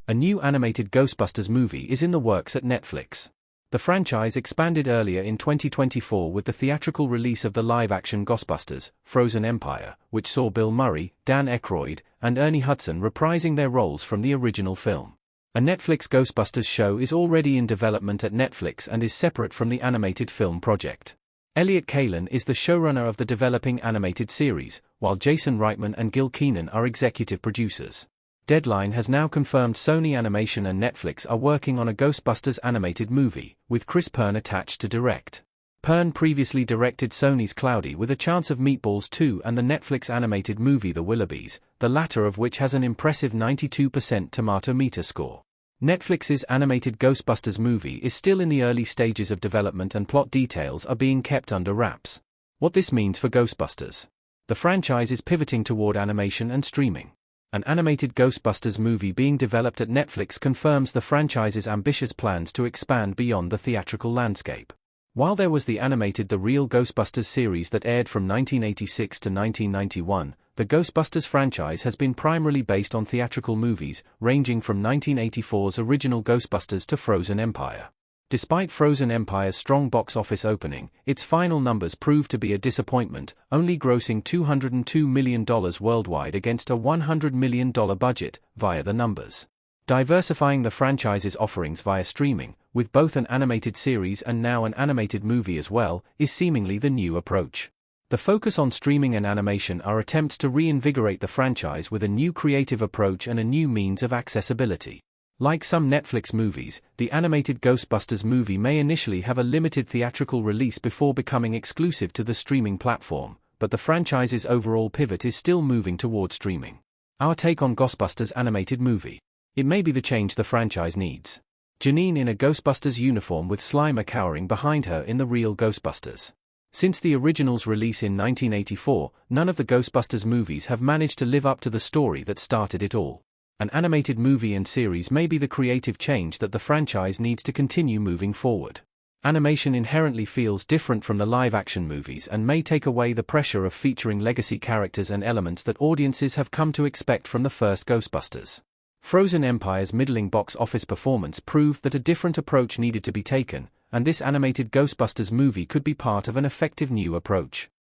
A new animated Ghostbusters movie is in the works at Netflix. The franchise expanded earlier in 2024 with the theatrical release of the live-action Ghostbusters, Frozen Empire, which saw Bill Murray, Dan Aykroyd, and Ernie Hudson reprising their roles from the original film. A Netflix Ghostbusters show is already in development at Netflix and is separate from the animated film project. Elliott Kalan is the showrunner of the developing animated series, while Jason Reitman and Gil Keenan are executive producers. Deadline has now confirmed Sony Animation and Netflix are working on a Ghostbusters animated movie, with Chris Pern attached to direct. Pern previously directed Sony's Cloudy with a Chance of Meatballs 2 and the Netflix animated movie The Willoughbys, the latter of which has an impressive 92% tomato meter score. Netflix's animated Ghostbusters movie is still in the early stages of development and plot details are being kept under wraps. What this means for Ghostbusters. The franchise is pivoting toward animation and streaming. An animated Ghostbusters movie being developed at Netflix confirms the franchise's ambitious plans to expand beyond the theatrical landscape. While there was the animated The Real Ghostbusters series that aired from 1986 to 1991, the Ghostbusters franchise has been primarily based on theatrical movies, ranging from 1984's original Ghostbusters to Frozen Empire. Despite Frozen Empire's strong box office opening, its final numbers proved to be a disappointment, only grossing $202 million worldwide against a $100 million budget, via the numbers. Diversifying the franchise's offerings via streaming, with both an animated series and now an animated movie as well, is seemingly the new approach. The focus on streaming and animation are attempts to reinvigorate the franchise with a new creative approach and a new means of accessibility. Like some Netflix movies, the animated Ghostbusters movie may initially have a limited theatrical release before becoming exclusive to the streaming platform, but the franchise's overall pivot is still moving toward streaming. Our take on Ghostbusters animated movie. It may be the change the franchise needs. Janine in a Ghostbusters uniform with Slimer cowering behind her in The Real Ghostbusters. Since the original's release in 1984, none of the Ghostbusters movies have managed to live up to the story that started it all. An animated movie and series may be the creative change that the franchise needs to continue moving forward. Animation inherently feels different from the live-action movies and may take away the pressure of featuring legacy characters and elements that audiences have come to expect from the first Ghostbusters. Frozen Empire's middling box office performance proved that a different approach needed to be taken, and this animated Ghostbusters movie could be part of an effective new approach.